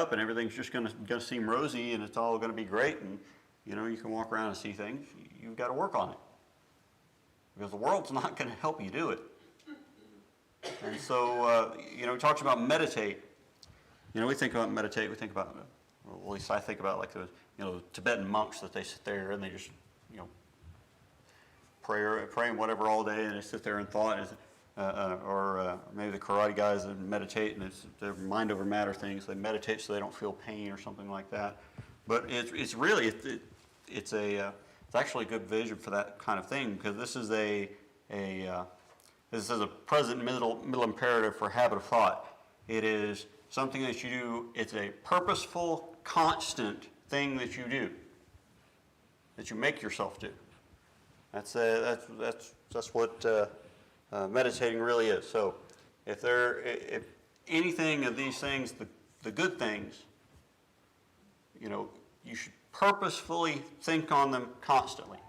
up and everything's just going to seem rosy and it's all going to be great and, you know, you can walk around and see things. You've got to work on it. Because the world's not going to help you do it. And so, you know, he talks about meditate. You know, we think about meditate, we think about, well, at least I think about like the, you know, the Tibetan monks that they sit there and they just, you know, pray and whatever all day and they sit there in thought. Or maybe the karate guys that meditate and it's their mind over matter things. They meditate so they don't feel pain or something like that. But it's really, it's actually a good vision for that kind of thing because this is a present middle imperative for habit of thought. It is something that you do. It's a purposeful, constant thing that you do, that you make yourself do. That's what meditating really is. So, if anything of these things, the good things, you know, you should purposefully think on them constantly.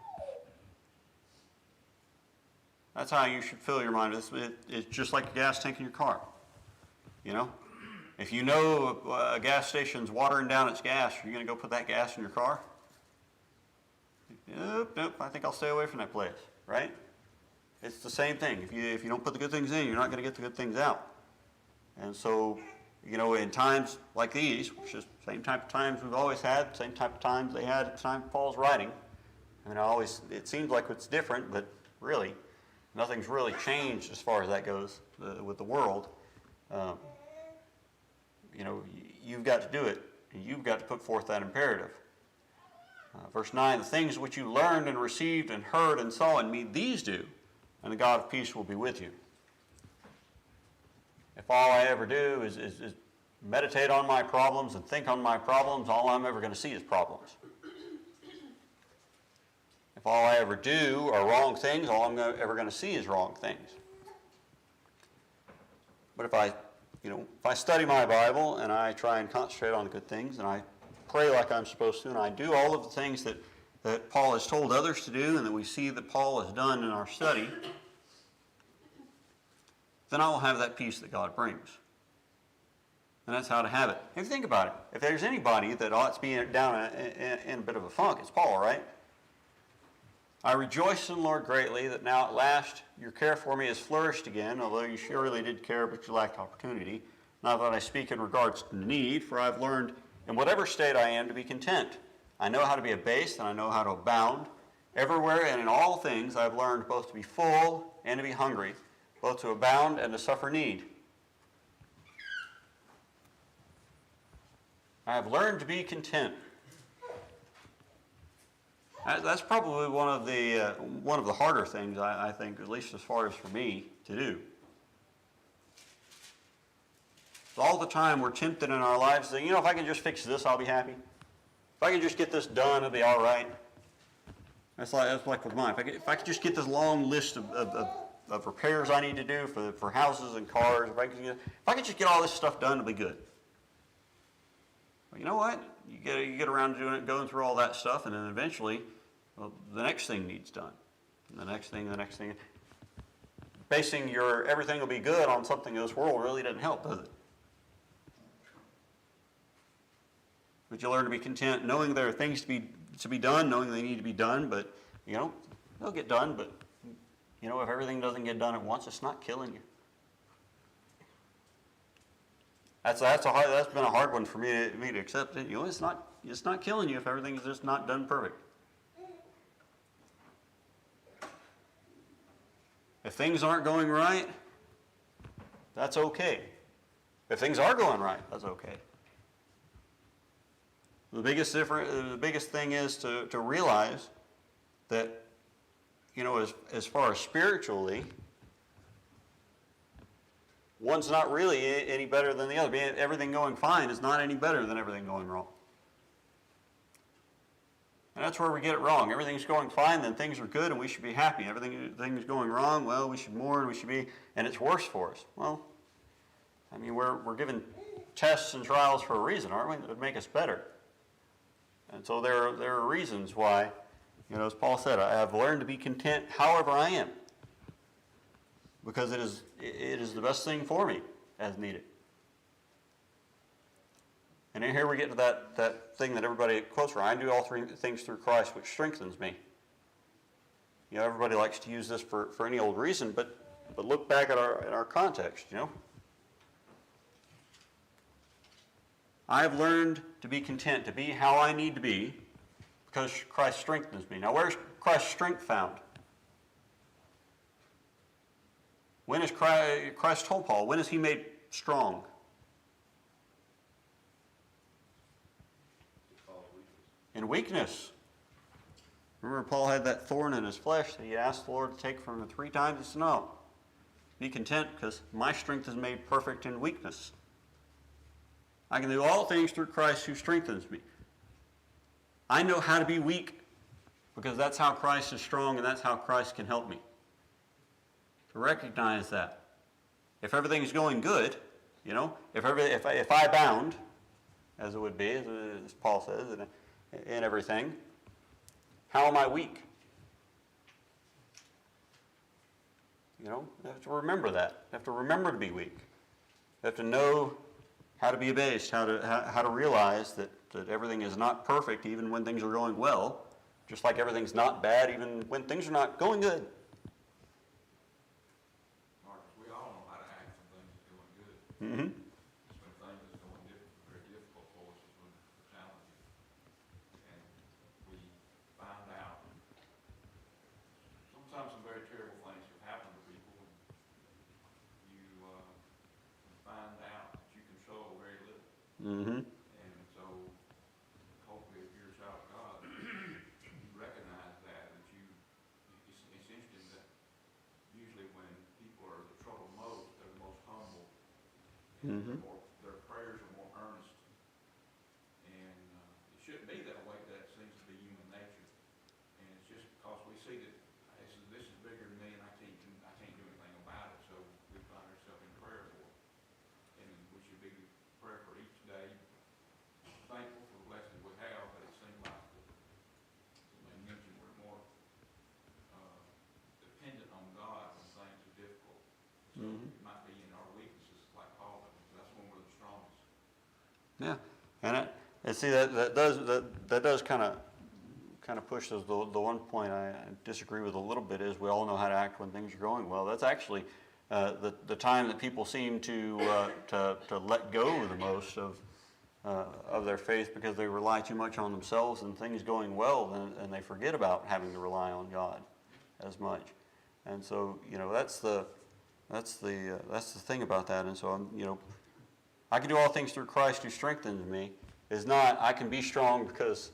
That's how you should fill your mind. It's just like a gas tank in your car. You know, if you know a gas station's watering down its gas, are you going to go put that gas in your car? Nope, I think I'll stay away from that place, right? It's the same thing. If you don't put the good things in, you're not going to get the good things out. And so, you know, in times like these, which is the same type of times we've always had, same type of times they had at the time Paul's writing. I mean, it seems like it's different, but really, nothing's really changed as far as that goes with the world. You know, you've got to do it, and you've got to put forth that imperative. Verse 9, the things which you learned and received and heard and saw in me, these do, and the God of peace will be with you. If all I ever do is meditate on my problems and think on my problems, all I'm ever going to see is problems. If all I ever do are wrong things, all I'm ever going to see is wrong things. But if I study my Bible and I try and concentrate on the good things and I pray like I'm supposed to and I do all of the things that Paul has told others to do and that we see that Paul has done in our study, then I will have that peace that God brings. And that's how to have it. If you think about it, if there's anybody that ought to be down in a bit of a funk, it's Paul, right? I rejoice in the Lord greatly that now at last your care for me has flourished again, although you surely did care, but you lacked opportunity. Not that I speak in regards to need, for I've learned in whatever state I am to be content. I know how to be abased and I know how to abound. Everywhere and in all things I've learned both to be full and to be hungry, both to abound and to suffer need. I have learned to be content. That's probably one of the harder things, I think, at least as far as for me, to do. All the time we're tempted in our lives to say, you know, if I can just fix this, I'll be happy. If I can just get this done, it'll be all right. That's like with mine. If I could just get this long list of repairs I need to do for houses and cars, if I could just get all this stuff done, it'll be good. But you know what? You get around to doing it, going through all that stuff, and then eventually, well, the next thing needs done. And the next thing. Basing your everything will be good on something in this world really doesn't help, does it? But you learn to be content, knowing there are things to be done, knowing they need to be done, but, you know, they'll get done, but, you know, if everything doesn't get done at once, it's not killing you. That's been a hard one for me to accept. You know, it's not killing you if everything is just not done perfect. If things aren't going right, that's okay. If things are going right, that's okay. The biggest thing is to realize that, you know, as far as spiritually, one's not really any better than the other. Everything going fine is not any better than everything going wrong. And that's where we get it wrong. Everything's going fine, then things are good, and we should be happy. Everything's going wrong, well, we should mourn, and it's worse for us. Well, I mean, we're given tests and trials for a reason, aren't we? That would make us better. And so there are reasons why, you know, as Paul said, I have learned to be content however I am. Because it is the best thing for me as needed. And then here we get to that thing that everybody quotes from. I do all things through Christ, which strengthens me. You know, everybody likes to use this for any old reason, but look back at our context, you know. I have learned to be content, to be how I need to be, because Christ strengthens me. Now, where's Christ's strength found? When is Christ told Paul, when is he made strong? In weakness. Remember, Paul had that thorn in his flesh that he asked the Lord to take from him 3 times. He said, no, be content because my strength is made perfect in weakness. I can do all things through Christ who strengthens me. I know how to be weak because that's how Christ is strong and that's how Christ can help me. To recognize that. If everything's going good, you know, if I abound, as it would be, as Paul says, in everything, how am I weak? You know, you have to remember that. You have to remember to be weak. You have to know how to be abased, how to realize that everything is not perfect even when things are going well, just like everything's not bad even when things are not going good. Marcus, we all know how to act when things are going good. Mm-hmm. It's when things are going very difficult for us, is when we're challenging. And we find out sometimes some very terrible things have happened to people, and you find out that you control very little. Mm-hmm. And so, hopefully, if you're a child of God, you recognize that it's interesting that usually when people are the trouble most, they're the most humble. Mm-hmm. Their prayers are more earnest. And it shouldn't be that way. That seems to be human nature. And it's just because we see that this is bigger than me and I can't do anything about it. So we find ourselves in prayer for it. And we should be prayer for each day. Thankful for the blessings we have, but it seems like somebody mentioned we're more dependent on God when things are difficult. So it might be in our weaknesses, like Paul, but that's when we're the strongest. Yeah, and see that does kind of push us. The one point I disagree with a little bit is we all know how to act when things are going well. That's actually the time that people seem to let go the most of their faith because they rely too much on themselves and things going well, and they forget about having to rely on God as much. And so that's the thing about that. And so I can do all things through Christ who strengthens me. Is not I can be strong because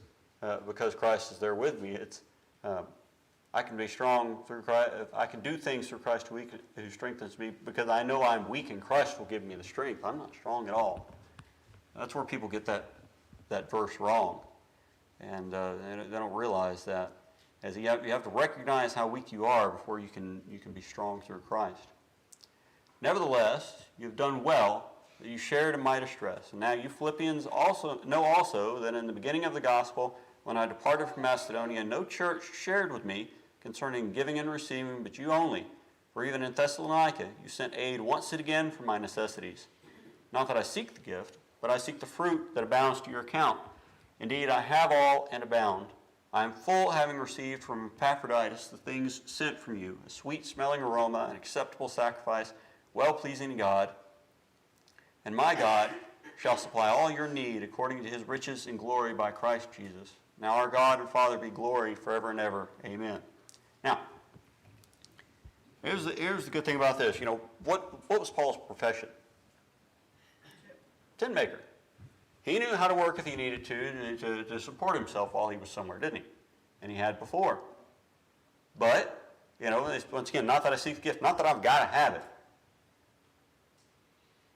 Christ is there with me. It's I can be strong through Christ. I can do things through Christ who strengthens me because I know I'm weak and Christ will give me the strength. I'm not strong at all. That's where people get that verse wrong, and they don't realize that. As you have to recognize how weak you are before you can be strong through Christ. Nevertheless, you've done well that you shared in my distress. And now you Philippians know also that in the beginning of the gospel, when I departed from Macedonia, no church shared with me concerning giving and receiving, but you only. For even in Thessalonica, you sent aid once and again for my necessities. Not that I seek the gift, but I seek the fruit that abounds to your account. Indeed, I have all and abound. I am full, having received from Epaphroditus the things sent from you, a sweet-smelling aroma, an acceptable sacrifice, well-pleasing to God. And my God shall supply all your need according to his riches and glory by Christ Jesus. Now our God and Father be glory forever and ever. Amen. Now, here's the good thing about this. What was Paul's profession? Tent maker. He knew how to work if he needed to support himself while he was somewhere, didn't he? And he had before. But, once again, not that I seek the gift, not that I've got to have it.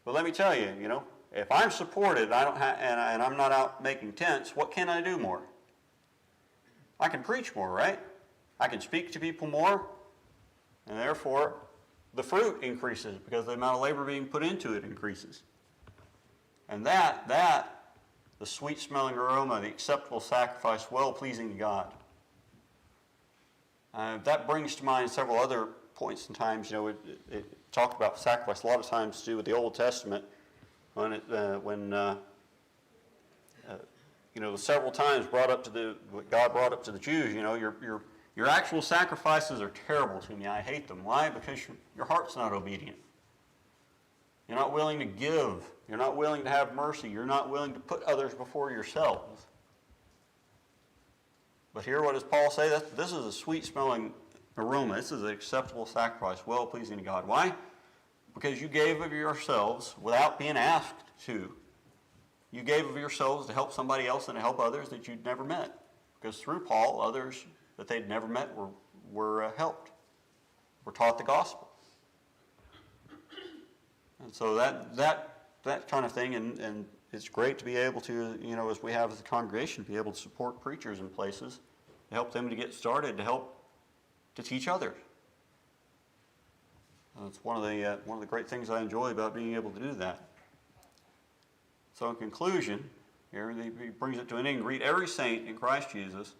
But let me tell you, if I'm supported, and I'm not out making tents, what can I do more? I can preach more, right? I can speak to people more, and therefore the fruit increases because the amount of labor being put into it increases. And the sweet-smelling aroma, the acceptable sacrifice, well-pleasing to God. That brings to mind several other points and times. It talked about sacrifice a lot of times to do with the Old Testament when several times God brought up to the Jews, your actual sacrifices are terrible to me. I hate them. Why? Because your heart's not obedient. You're not willing to give. You're not willing to have mercy. You're not willing to put others before yourselves. But here, what does Paul say? This is a sweet-smelling aroma. This is an acceptable sacrifice, well-pleasing to God. Why? Because you gave of yourselves without being asked to. You gave of yourselves to help somebody else and to help others that you'd never met. Because through Paul, others that they'd never met were helped, were taught the gospel. And so that kind of thing, and it's great to be able to, as we have as a congregation, be able to support preachers in places, to help them to get started, to help to teach others. It's one of the great things I enjoy about being able to do that. So in conclusion, here he brings it to an end. Greet every saint in Christ Jesus.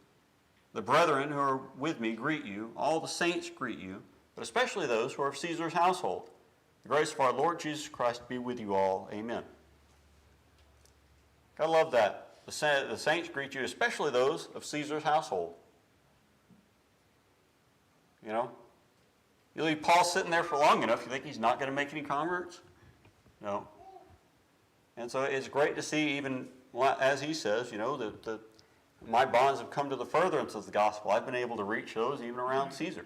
The brethren who are with me greet you. All the saints greet you, but especially those who are of Caesar's household. The grace of our Lord Jesus Christ be with you all. Amen. I love that. The saints greet you, especially those of Caesar's household. You leave Paul sitting there for long enough, you think he's not going to make any converts? No. And so it's great to see, even as he says, that my bonds have come to the furtherance of the gospel. I've been able to reach those even around Caesar.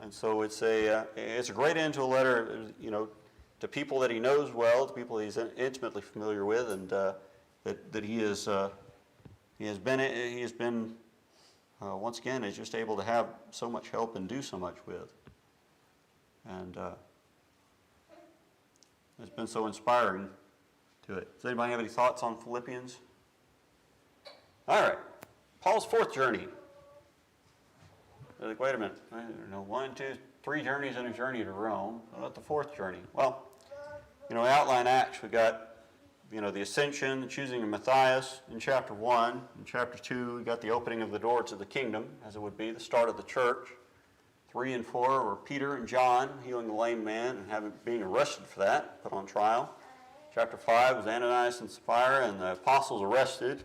And so it's a great end to a letter, to people that he knows well, to people he's intimately familiar with, and that he has been once again is just able to have so much help and do so much with, and it's been so inspiring to it. Does anybody have any thoughts on Philippians? All right, Paul's fourth journey. They're like, wait a minute, I don't know, 1, 2, 3 journeys and a journey to Rome. What about the fourth journey? Well, we outline Acts. We got, the ascension, the choosing of Matthias in chapter 1. In chapter 2, we got the opening of the doors of the kingdom, as it would be, the start of the church. 3 and 4 were Peter and John healing the lame man and being arrested for that, put on trial. Chapter 5 was Ananias and Sapphira and the apostles arrested.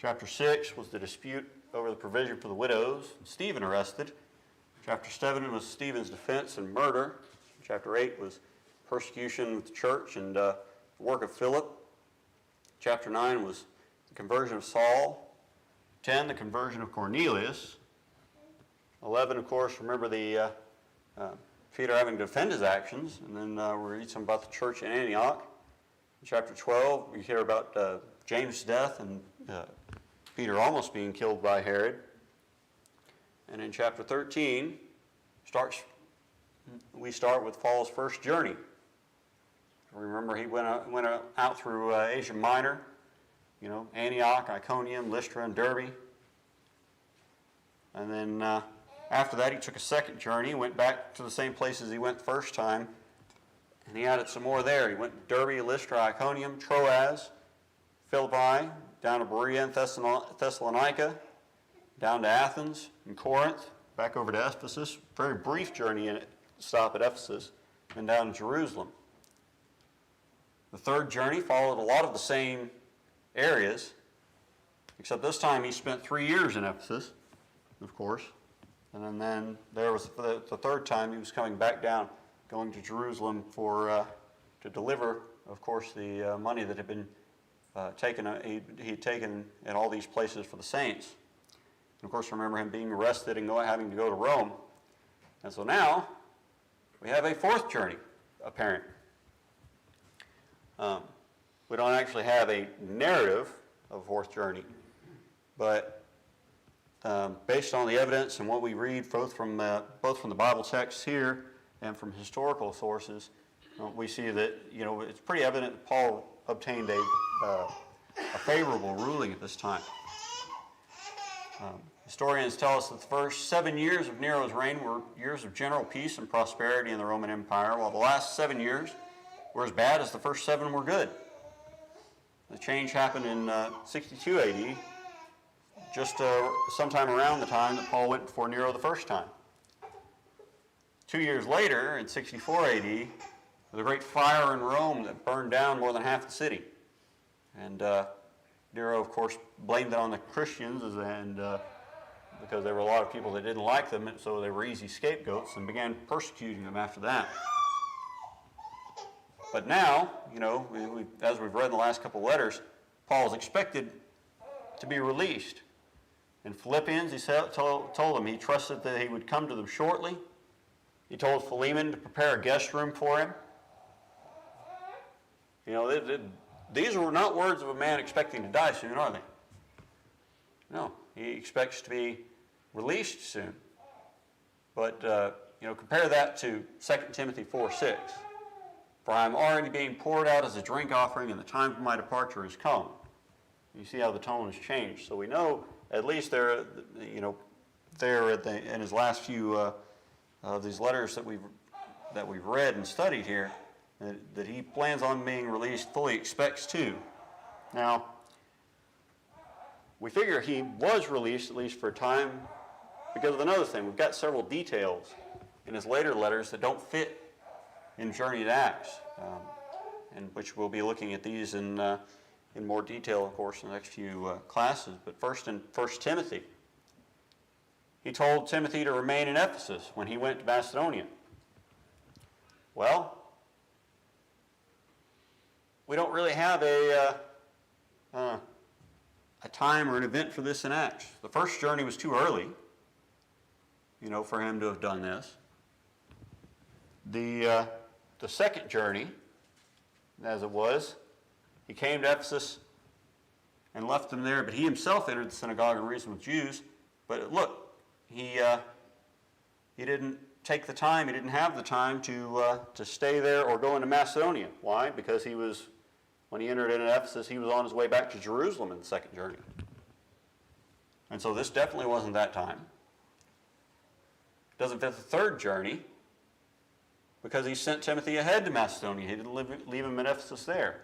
Chapter 6 was the dispute over the provision for the widows, Stephen arrested. Chapter 7 was Stephen's defense and murder. Chapter 8 was persecution of the church and the work of Philip. Chapter 9 was the conversion of Saul. 10, the conversion of Cornelius. 11, of course, remember the Peter having to defend his actions. And then we read some about the church in Antioch. In chapter 12, we hear about James' death and Peter almost being killed by Herod. And in chapter 13, we start with Paul's first journey. Remember, he went out through Asia Minor, Antioch, Iconium, Lystra, and Derbe. And then after that, he took a second journey, went back to the same places he went the first time, and he added some more there. He went to Derbe, Lystra, Iconium, Troas, Philippi, down to Berea and Thessalonica, down to Athens and Corinth, back over to Ephesus. Very brief journey stop at Ephesus, and down to Jerusalem. The third journey followed a lot of the same areas, except this time he spent 3 years in Ephesus, of course. And then there was the third time he was coming back down, going to Jerusalem to deliver, of course, the money that had been he'd taken in all these places for the saints. And of course, remember him being arrested and having to go to Rome. And so now we have a fourth journey apparent. We don't actually have a narrative of a fourth journey, but based on the evidence and what we read both from the Bible texts here and from historical sources, we see that it's pretty evident that Paul obtained a favorable ruling at this time. Historians tell us that the first 7 years of Nero's reign were years of general peace and prosperity in the Roman Empire, while the last 7 years were as bad as the first 7 were good. The change happened in 62 AD, just sometime around the time that Paul went before Nero the first time. 2 years later, in 64 AD, the great fire in Rome that burned down more than half the city. And Nero, of course, blamed it on the Christians, and because there were a lot of people that didn't like them, and so they were easy scapegoats, and began persecuting them after that. But now, as we've read in the last couple of letters, Paul is expected to be released. In Philippians, he told them he trusted that he would come to them shortly. He told Philemon to prepare a guest room for him. These were not words of a man expecting to die soon, are they? No, he expects to be released soon. But, compare that to 2 Timothy 4:6. For I am already being poured out as a drink offering, and the time for my departure has come. You see how the tone has changed. So we know, at least there, in his last few of these letters that we've read and studied here, that he plans on being released, fully expects to. Now, we figure he was released, at least for a time, because of another thing. We've got several details in his later letters that don't fit in Journey to Acts, and which we'll be looking at these in more detail, of course, in the next few classes. But first, in 1 Timothy, he told Timothy to remain in Ephesus when he went to Macedonia. Well, we don't really have a time or an event for this in Acts. The first journey was too early, for him to have done this. The second journey, as it was, he came to Ephesus and left them there, but he himself entered the synagogue and reasoned with Jews. But look, he didn't take the time, he didn't have the time to stay there or go into Macedonia. Why? Because when he entered into Ephesus, he was on his way back to Jerusalem in the second journey. And so this definitely wasn't that time. It doesn't fit the third journey, because he sent Timothy ahead to Macedonia. He didn't leave him in Ephesus there.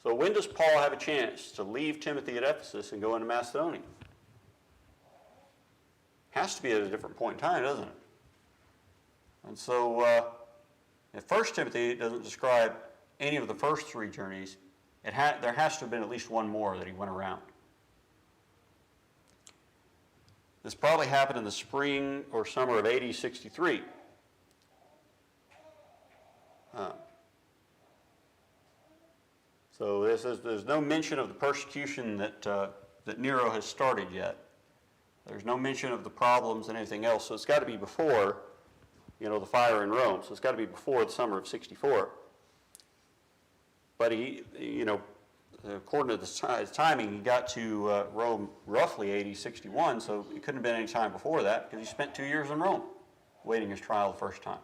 So when does Paul have a chance to leave Timothy at Ephesus and go into Macedonia? Has to be at a different point in time, doesn't it? And so if 1 Timothy doesn't describe any of the first three journeys, there has to have been at least one more that he went around. This probably happened in the spring or summer of AD 63. So there's no mention of the persecution that Nero has started yet. There's no mention of the problems and anything else. So it's got to be before, the fire in Rome. So it's got to be before the summer of 64. But he, according to his timing, he got to Rome roughly AD 61. So it couldn't have been any time before that, because he spent 2 years in Rome waiting his trial the first time.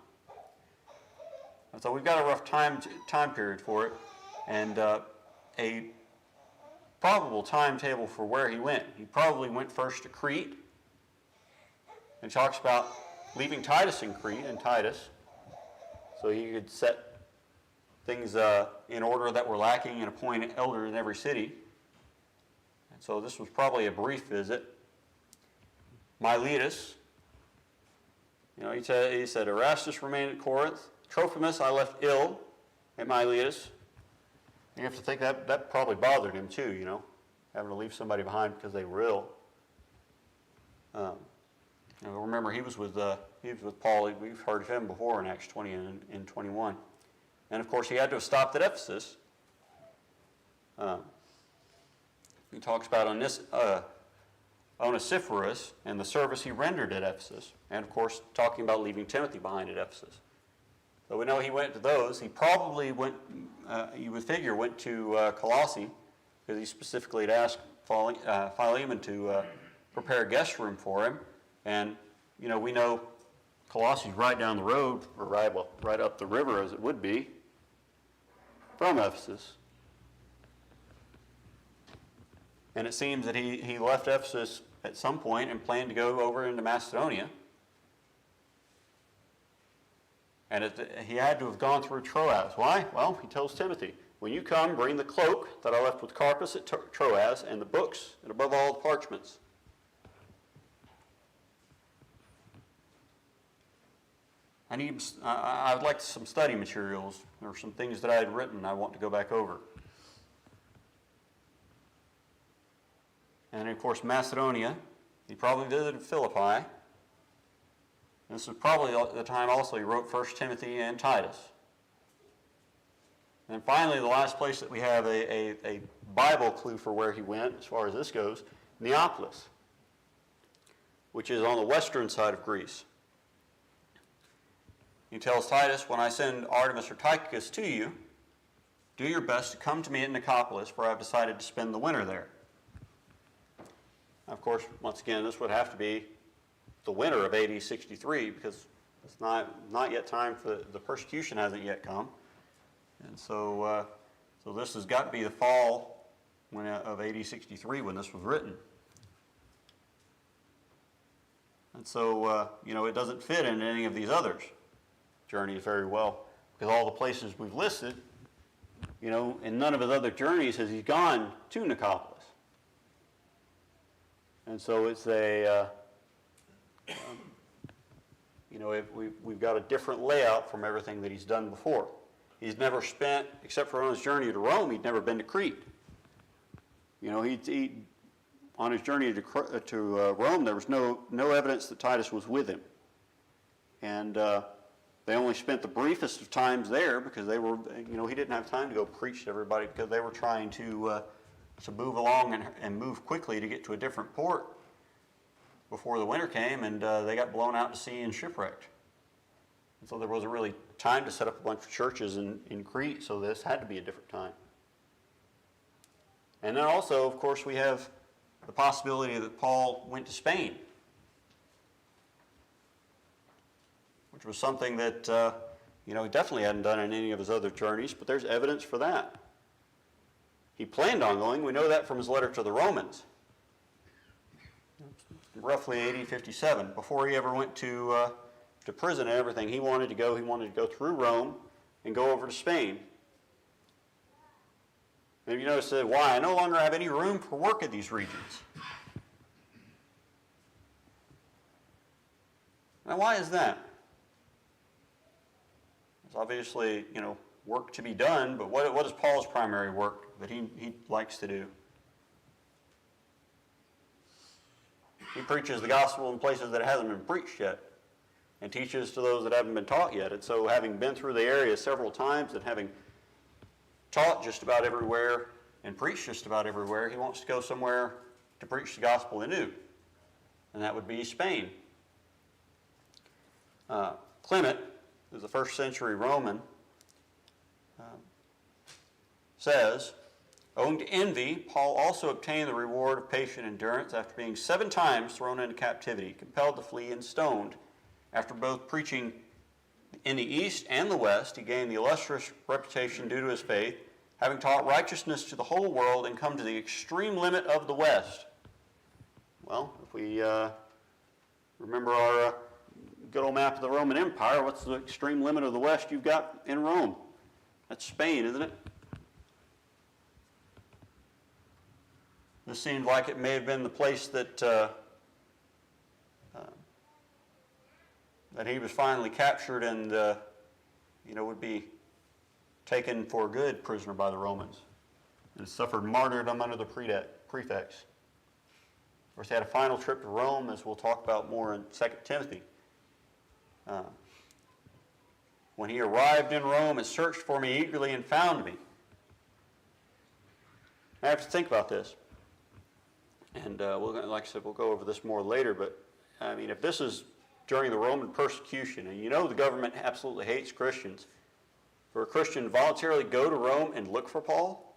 And so we've got a rough time period for it, and a probable timetable for where he went. He probably went first to Crete, and talks about leaving Titus in Crete and Titus, so he could set things in order that were lacking and appoint an elder in every city. And so this was probably a brief visit. Miletus, he said, Erastus remained at Corinth. Trophimus I left ill at Miletus. You have to think that probably bothered him too, having to leave somebody behind because they were ill. Remember, he was with Paul. We've heard of him before in Acts 20 and 21. And of course, he had to have stopped at Ephesus. He talks about Onesiphorus and the service he rendered at Ephesus, and of course, talking about leaving Timothy behind at Ephesus. So we know he went to those. He probably went, you would figure, went to Colossae, because he specifically had asked Philemon to prepare a guest room for him. And, we know Colossae's right down the road, or right up the river as it would be, from Ephesus. And it seems that he left Ephesus at some point and planned to go over into Macedonia. And he had to have gone through Troas. Why? Well, he tells Timothy, when you come, bring the cloak that I left with Carpus at Troas, and the books, and above all, the parchments. I would like some study materials or some things that I had written I want to go back over. And of course, Macedonia, he probably visited Philippi. This is probably the time also he wrote 1 Timothy and Titus. And finally, the last place that we have a Bible clue for where he went, as far as this goes, Neapolis, which is on the western side of Greece. He tells Titus, when I send Artemas or Tychicus to you, do your best to come to me at Nicopolis, for I have decided to spend the winter there. Now, of course, once again, this would have to be the winter of AD 63, because it's not yet time for the persecution hasn't yet come. And so this has got to be the fall of AD 63 when this was written. And so, it doesn't fit into any of these others' journeys very well, because all the places we've listed, in none of his other journeys has he gone to Nicopolis. And so it's we've got a different layout from everything that he's done before. He's never spent, except for on his journey to Rome, he'd never been to Crete. On his journey to Rome, there was no evidence that Titus was with him. And they only spent the briefest of times there because they were, he didn't have time to go preach to everybody because they were trying to move along and move quickly to get to a different port before the winter came, and they got blown out to sea and shipwrecked. And so there wasn't really time to set up a bunch of churches in Crete, so this had to be a different time. And then also, of course, we have the possibility that Paul went to Spain, which was something that he definitely hadn't done in any of his other journeys, but there's evidence for that. He planned on going. We know that from his letter to the Romans, roughly AD 57. Before he ever went to prison and everything, he wanted to go through Rome and go over to Spain. Maybe you notice that, why? I no longer have any room for work in these regions. Now, why is that? There's obviously, work to be done, but what is Paul's primary work that he likes to do? He preaches the gospel in places that it hasn't been preached yet, and teaches to those that haven't been taught yet. And so, having been through the area several times and having taught just about everywhere and preached just about everywhere, he wants to go somewhere to preach the gospel anew, and that would be Spain. Clement, who's a first century Roman, says, owing to envy, Paul also obtained the reward of patient endurance after being 7 times thrown into captivity, compelled to flee, and stoned. After both preaching in the East and the West, he gained the illustrious reputation due to his faith, having taught righteousness to the whole world and come to the extreme limit of the West. Well, if we remember our good old map of the Roman Empire, what's the extreme limit of the West you've got in Rome? That's Spain, isn't it? This seemed like it may have been the place that he was finally captured and would be taken for good prisoner by the Romans and suffered martyrdom under the prefects. Of course, he had a final trip to Rome, as we'll talk about more in 2 Timothy. When he arrived in Rome, it searched for me eagerly and found me. I have to think about this. And like I said, we'll go over this more later, but if this is during the Roman persecution, and the government absolutely hates Christians, for a Christian to voluntarily go to Rome and look for Paul,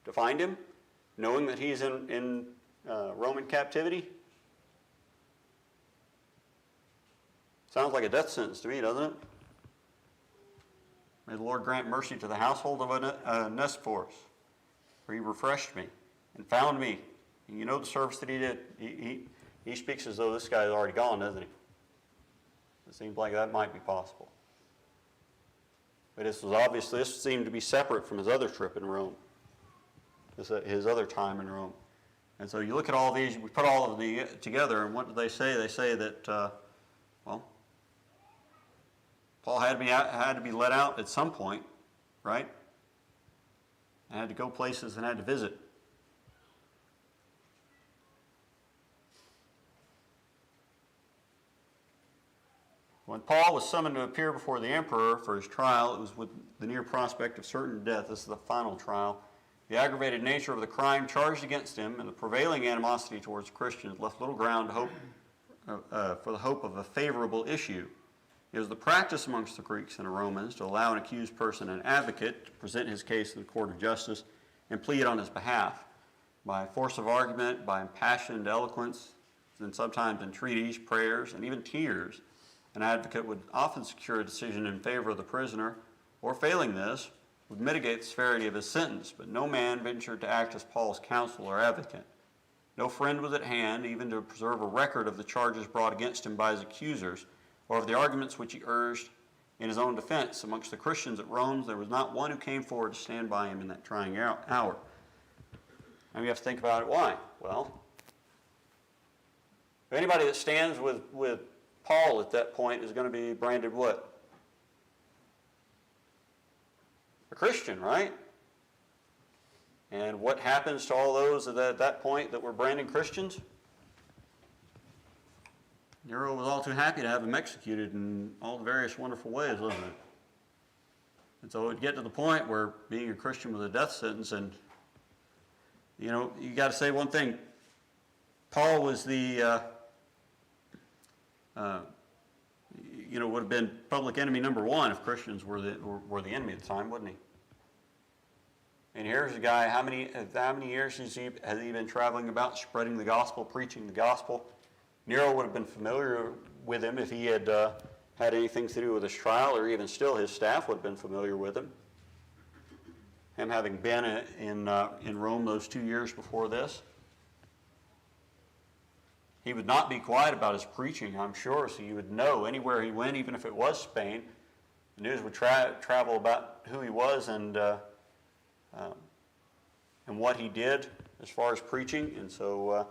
to find him, knowing that he's in Roman captivity, sounds like a death sentence to me, doesn't it? May the Lord grant mercy to the household of Onesiphorus, for he refreshed me and found me. And the service that he did. He speaks as though this guy is already gone, doesn't he? It seems like that might be possible. But this seemed to be separate from his other trip in Rome, his other time in Rome. And so you look at all these, we put all of them together, and what do they say? They say that, Paul had to be let out at some point, right? And had to go places and had to visit. When Paul was summoned to appear before the emperor for his trial, it was with the near prospect of certain death. This is the final trial. The aggravated nature of the crime charged against him and the prevailing animosity towards Christians left little ground to hope, for the hope of a favorable issue. It was the practice amongst the Greeks and the Romans to allow an accused person an advocate to present his case in the court of justice and plead on his behalf by force of argument, by impassioned eloquence, and sometimes entreaties, prayers, and even tears. An advocate would often secure a decision in favor of the prisoner, or failing this, would mitigate the severity of his sentence, but no man ventured to act as Paul's counsel or advocate. No friend was at hand, even to preserve a record of the charges brought against him by his accusers, or of the arguments which he urged in his own defense. Amongst the Christians at Rome, there was not one who came forward to stand by him in that trying hour. And we have to think about it. Why? Well, anybody that stands with Paul at that point is going to be branded what? A Christian, right? And what happens to all those at that point that were branded Christians? Nero was all too happy to have them executed in all the various wonderful ways, wasn't it? And so it would get to the point where being a Christian was a death sentence, and you got to say one thing. Paul was the would have been public enemy number one if Christians were the enemy at the time, wouldn't he? And here's a guy, how many years has he been traveling about, spreading the gospel, preaching the gospel? Nero would have been familiar with him if he had had anything to do with his trial, or even still his staff would have been familiar with him. Him having been in Rome those 2 years before this. He would not be quiet about his preaching, I'm sure, so you would know anywhere he went, even if it was Spain, the news would travel about who he was and what he did as far as preaching, and so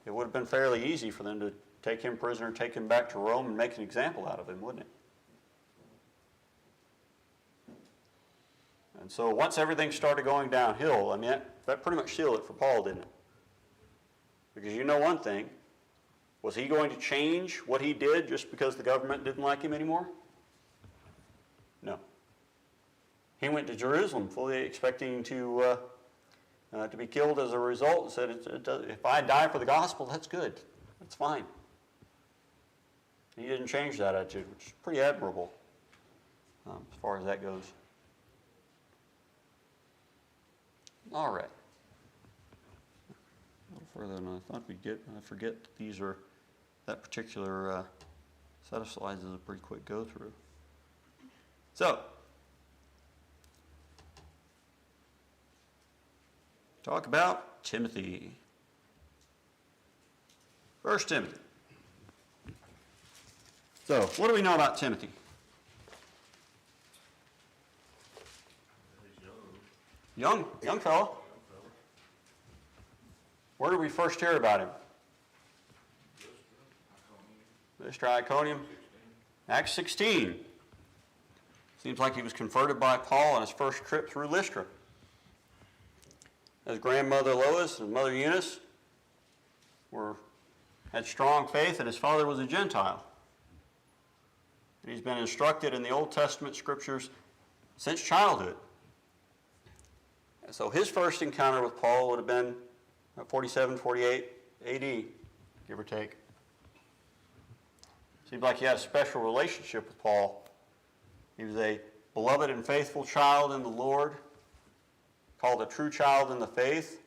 it would have been fairly easy for them to take him prisoner, take him back to Rome, and make an example out of him, wouldn't it? And so once everything started going downhill, I mean, that pretty much sealed it for Paul, didn't it? Because you know one thing, was he going to change what he did just because the government didn't like him anymore? No. He went to Jerusalem fully expecting to be killed as a result, and said, if I die for the gospel, that's good. That's fine. He didn't change that attitude, which is pretty admirable as far as that goes. All right. A little further than I thought we'd get. I forget that particular set of slides is a pretty quick go through. So, talk about Timothy. 1 Timothy. So, what do we know about Timothy? Young fellow. Where did we first hear about him? Lystra, Iconium. Acts 16. Seems like he was converted by Paul on his first trip through Lystra. His grandmother Lois and mother Eunice had strong faith, and his father was a Gentile. And he's been instructed in the Old Testament scriptures since childhood. And so his first encounter with Paul would have been 47, 48 AD, give or take. Seems like he had a special relationship with Paul. He was a beloved and faithful child in the Lord, called a true child in the faith.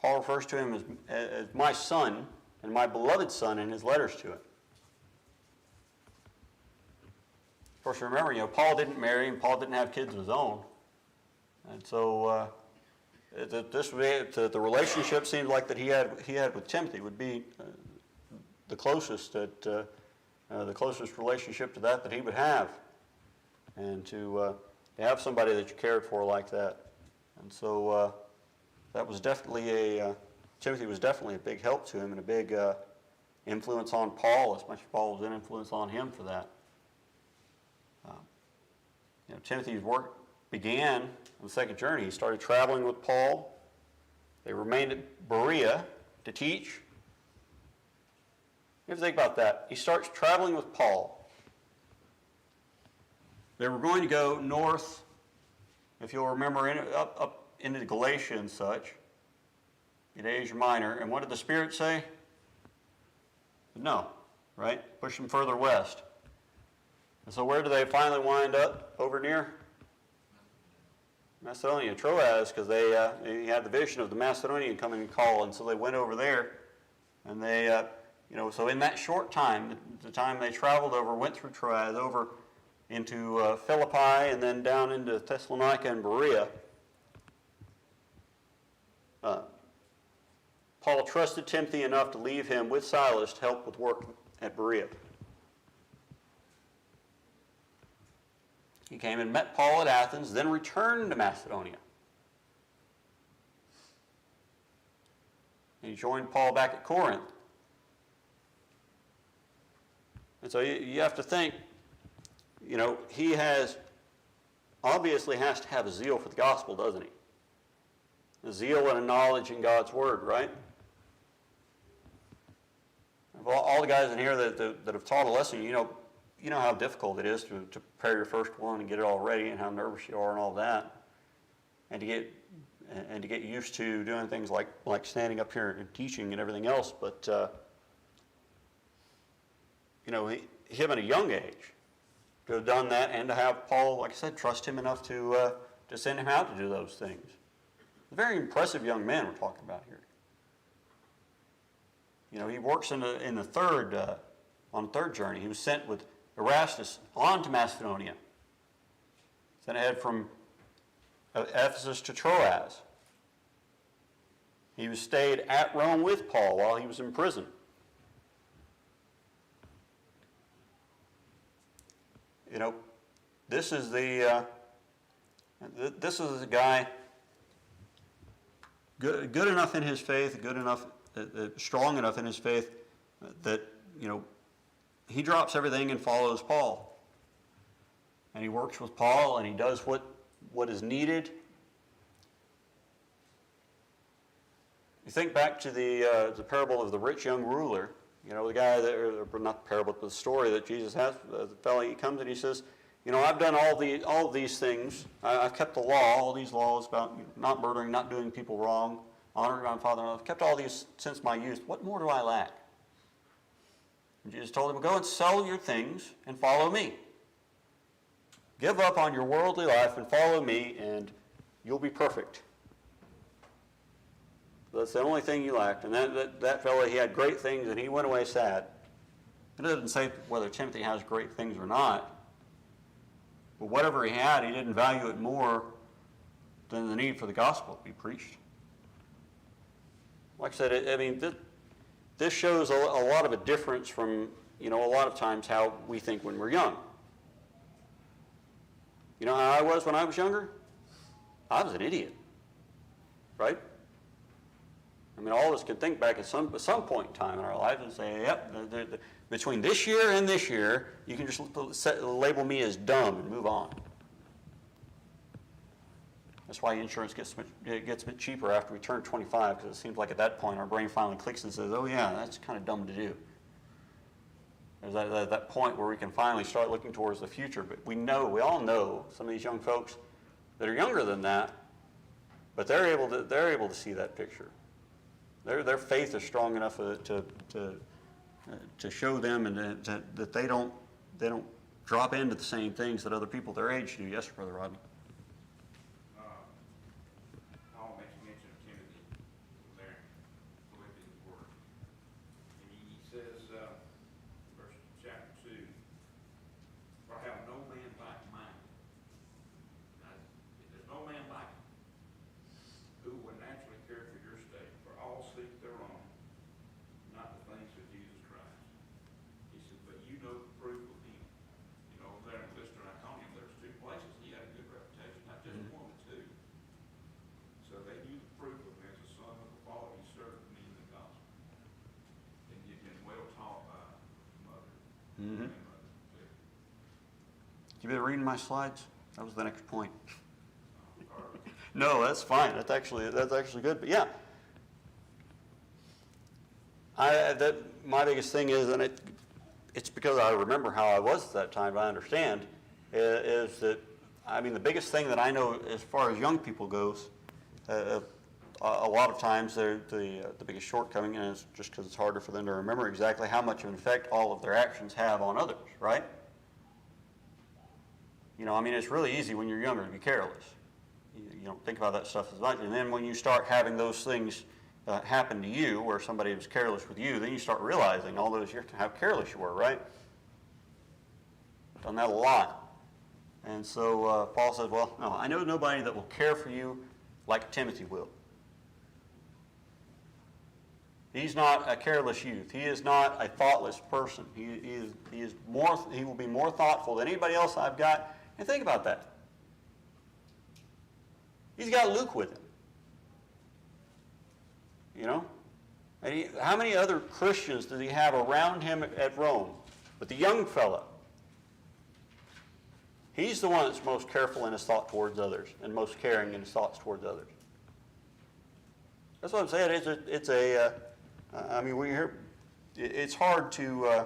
Paul refers to him as my son and my beloved son in his letters to him. Of course, remember, Paul didn't marry and Paul didn't have kids of his own. And so the relationship seemed like that he had with Timothy would be the closest relationship to that he would have, and to have somebody that you cared for like that. And so that was definitely Timothy was definitely a big help to him and a big influence on Paul, as much as Paul was an influence on him for that. Timothy's work began on the second journey. He started traveling with Paul. They remained at Berea to teach. You have to think about that. He starts traveling with Paul. They were going to go north, if you'll remember, up into Galatia and such, in Asia Minor. And what did the Spirit say? No, right? Push them further west. And so where do they finally wind up? Over near Macedonia, Troas, because they had the vision of the Macedonian coming and call, and so they went over there, and they, so in that short time, the time they traveled over, went through Troas, over into Philippi, and then down into Thessalonica and Berea. Paul trusted Timothy enough to leave him with Silas to help with work at Berea. He came and met Paul at Athens, then returned to Macedonia. And he joined Paul back at Corinth. And so you have to think, he obviously has to have a zeal for the gospel, doesn't he? A zeal and a knowledge in God's word, right? Of all the guys in here that have taught a lesson, you know how difficult it is to prepare your first one and get it all ready, and how nervous you are and all that, and to get used to doing things like standing up here and teaching and everything else. But him at a young age to have done that, and to have Paul, like I said, trust him enough to send him out to do those things. A very impressive young man we're talking about here. He works on the third journey. He was sent with Erastus on to Macedonia. Sent ahead from Ephesus to Troas. He was stayed at Rome with Paul while he was in prison. This is the guy good enough in his faith, strong enough in his faith that he drops everything and follows Paul. And he works with Paul, and he does what is needed. You think back to the parable of the rich young ruler. The guy or not the parable, but the story that Jesus has. The fellow, he comes and he says, I've done all of these things. I've kept the law, all these laws about not murdering, not doing people wrong, honoring my father and mother. I've kept all these since my youth. What more do I lack? And Jesus told him, go and sell your things and follow me. Give up on your worldly life and follow me, and you'll be perfect. That's the only thing you lacked. And that fellow, he had great things, and he went away sad. It doesn't say whether Timothy has great things or not. But whatever he had, he didn't value it more than the need for the gospel to be preached. Like I said, this shows a lot of a difference from, a lot of times how we think when we're young. You know how I was when I was younger? I was an idiot, right? All of us can think back at some point in time in our lives and say, yep, between this year and this year, you can just label me as dumb and move on. That's why insurance gets a bit cheaper after we turn 25, because it seems like at that point our brain finally clicks and says, oh yeah, that's kind of dumb to do. There's that point where we can finally start looking towards the future. But we all know some of these young folks that are younger than that, but they're able to see that picture. Their faith is strong enough to show them and that they don't drop into the same things that other people their age do. Yes, Brother Rodney. Paul makes mention of Timothy there in Philippians word, and he says, verse chapter 2, for I have no man like mine. Now, there's no man like him who would naturally care for your state, for all seek their own, not the things of Jesus Christ. He said, but you know the proof of him. Over there in Lystra and Iconium, there's two places he had a good reputation, not just one, but two. So they knew the proof of him as a son of the Father. He served me in the gospel. And he'd been well taught by mother and mother too. You been reading my slides? That was the next point. Or- No, that's fine. That's actually good. But yeah, my biggest thing is, and it's because I remember how I was at that time. I understand is that, I mean, the biggest thing that I know as far as young people goes, a lot of times the biggest shortcoming is just because it's harder for them to remember exactly how much of an effect all of their actions have on others, right? You know, I mean, it's really easy when you're younger to be careless. You don't think about that stuff as much. And then when you start having those things happen to you, where somebody was careless with you, then you start realizing all those years how careless you were, right? I've done that a lot. And so Paul says, well, no, I know nobody that will care for you like Timothy will. He's not a careless youth. He is not a thoughtless person. He will be more thoughtful than anybody else I've got. And think about that. He's got Luke with him. You know? And how many other Christians does he have around him at Rome? But the young fellow, he's the one that's most careful in his thought towards others and most caring in his thoughts towards others. That's what I'm saying. I mean, it's hard to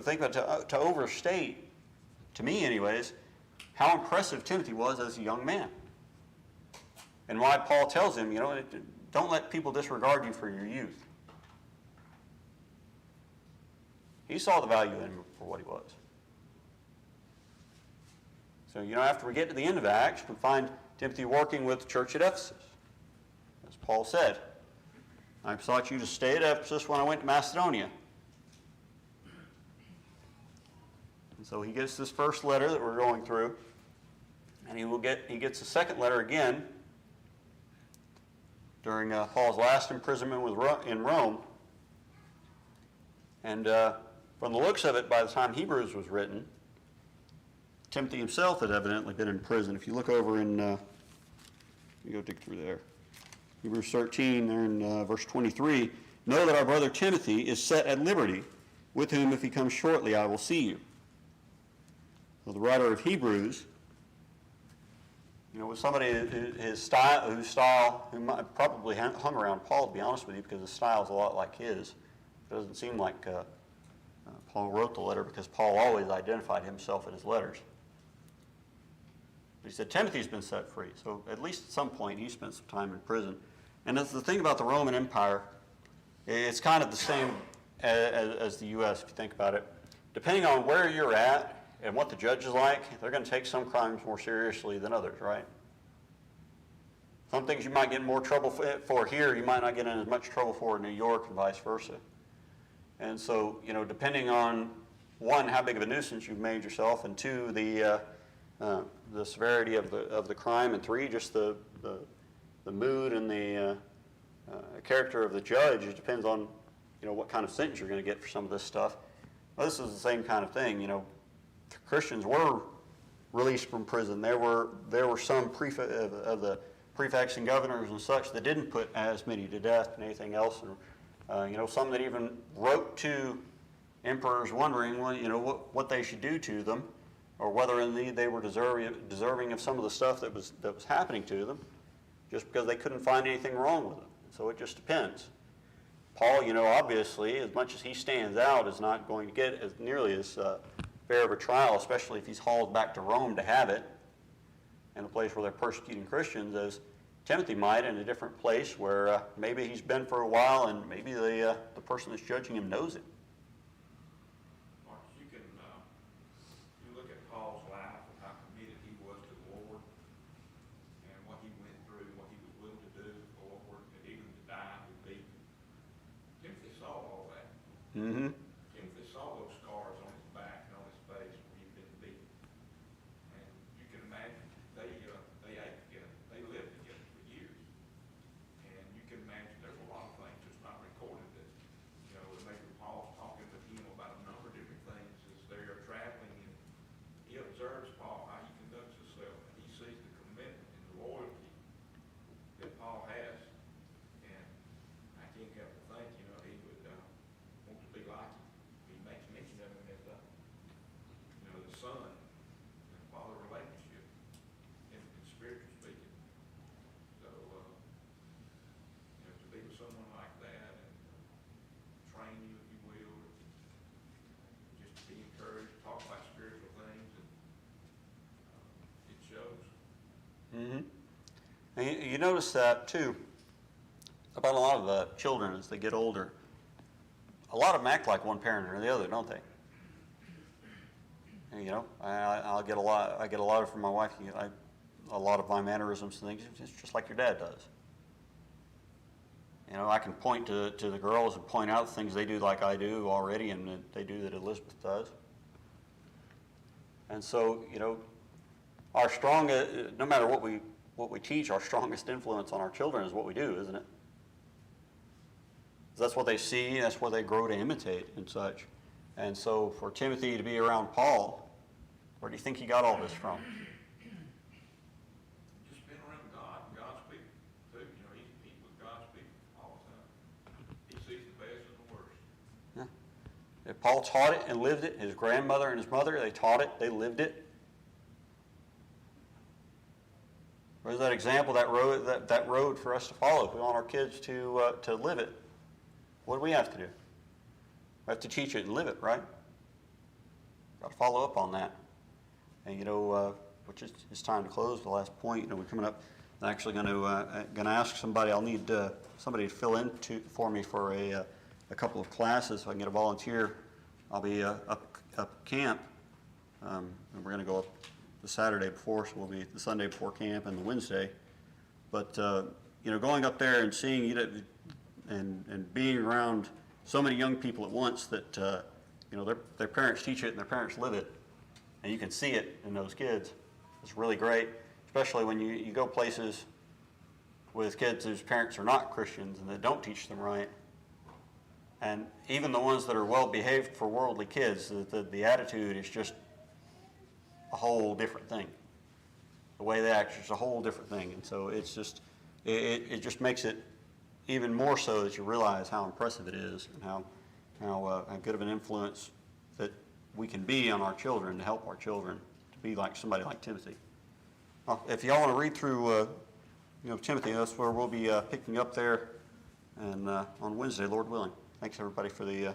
think about, to overstate, to me anyways, how impressive Timothy was as a young man. And why Paul tells him, don't let people disregard you for your youth. He saw the value in him for what he was. So, after we get to the end of Acts, we find Timothy working with the church at Ephesus. As Paul said, I sought you to stay at Ephesus when I went to Macedonia. And so he gets this first letter that we're going through, and he gets a second letter again during Paul's last imprisonment in Rome. And from the looks of it, by the time Hebrews was written, Timothy himself had evidently been in prison. If you look over in, let me go dig through there. Hebrews 13, there in verse 23, know that our brother Timothy is set at liberty, with whom if he comes shortly I will see you. So the writer of Hebrews, was somebody who might probably hung around Paul, to be honest with you, because his style is a lot like his. It doesn't seem like Paul wrote the letter, because Paul always identified himself in his letters. But he said Timothy's been set free, so at least at some point he spent some time in prison. And that's the thing about the Roman Empire, it's kind of the same as the U.S. if you think about it. Depending on where you're at and what the judge is like, they're going to take some crimes more seriously than others, right? Some things you might get in more trouble for here, you might not get in as much trouble for in New York, and vice versa. And so, depending on, one, how big of a nuisance you've made yourself, and two, the severity of the crime, and three, just the mood and the character of the judge. It depends on what kind of sentence you're going to get for some of this stuff. Well, this is the same kind of thing. Christians were released from prison. There were some of the prefects and governors and such that didn't put as many to death and anything else, and some that even wrote to emperors wondering, what they should do to them, or whether indeed they were deserving of some of the stuff that was happening to them, just because they couldn't find anything wrong with them. So it just depends. Paul, obviously, as much as he stands out, is not going to get as nearly as fair of a trial, especially if he's hauled back to Rome to have it, in a place where they're persecuting Christians, as Timothy might in a different place where maybe he's been for a while, and maybe the person that's judging him knows it. Mark, you look at Paul's life and how committed he was to the Lord, and what he went through, what he was willing to do for the Lord, and even to die would be. Timothy saw all that. Mm-hmm. Timothy saw those scars on his back and on his face where he'd been beaten. And you can imagine they ate together. They lived together for years. And you can imagine there's a lot of things that's not recorded that, maybe Paul's talking with him about a number of different things as they're traveling, and he observes Paul, how he conducts himself, and he sees the commitment and the loyalty that Paul has. And I can't help but think, he would want to be like him. And you notice that too about a lot of the children as they get older. A lot of them act like one parent or the other, don't they? And, you know, I get a lot from my wife. A lot of my mannerisms and things, it's just like your dad does. You know, I can point to the girls and point out things they do like I do already, and that they do that Elizabeth does. And so, you know, our no matter what we teach, our strongest influence on our children is what we do, isn't it? That's what they see, that's what they grow to imitate and such. And so for Timothy to be around Paul, where do you think he got all this from? Just been around God's people too. You know, he's with God's people all the time. He sees the best and the worst. Yeah. If Paul taught it and lived it. His grandmother and his mother, they taught it, they lived it. Where's that example, that road for us to follow if we want our kids to live it? What do we have to do? We have to teach it and live it, right? Got to follow up on that. And you know, which is it's time to close. The last point. You know, we're coming up. I'm actually going to ask somebody. I'll need somebody to fill in for me for a couple of classes. If I can get a volunteer, I'll be up camp, and we're going to go up the Saturday before, so we'll be the Sunday before camp and the Wednesday. But you know, going up there and seeing and being around so many young people at once that you know their parents teach it and their parents live it, and you can see it in those kids. It's really great, especially when you go places with kids whose parents are not Christians and that don't teach them right. And even the ones that are well behaved for worldly kids, the attitude is just a whole different thing. The way they act is just a whole different thing, and so it's just it just makes it even more so that you realize how impressive it is and how good of an influence that we can be on our children to help our children to be like somebody like Timothy. Well, if y'all want to read through Timothy, that's where we'll be picking up there and on Wednesday, Lord willing. Thanks everybody for the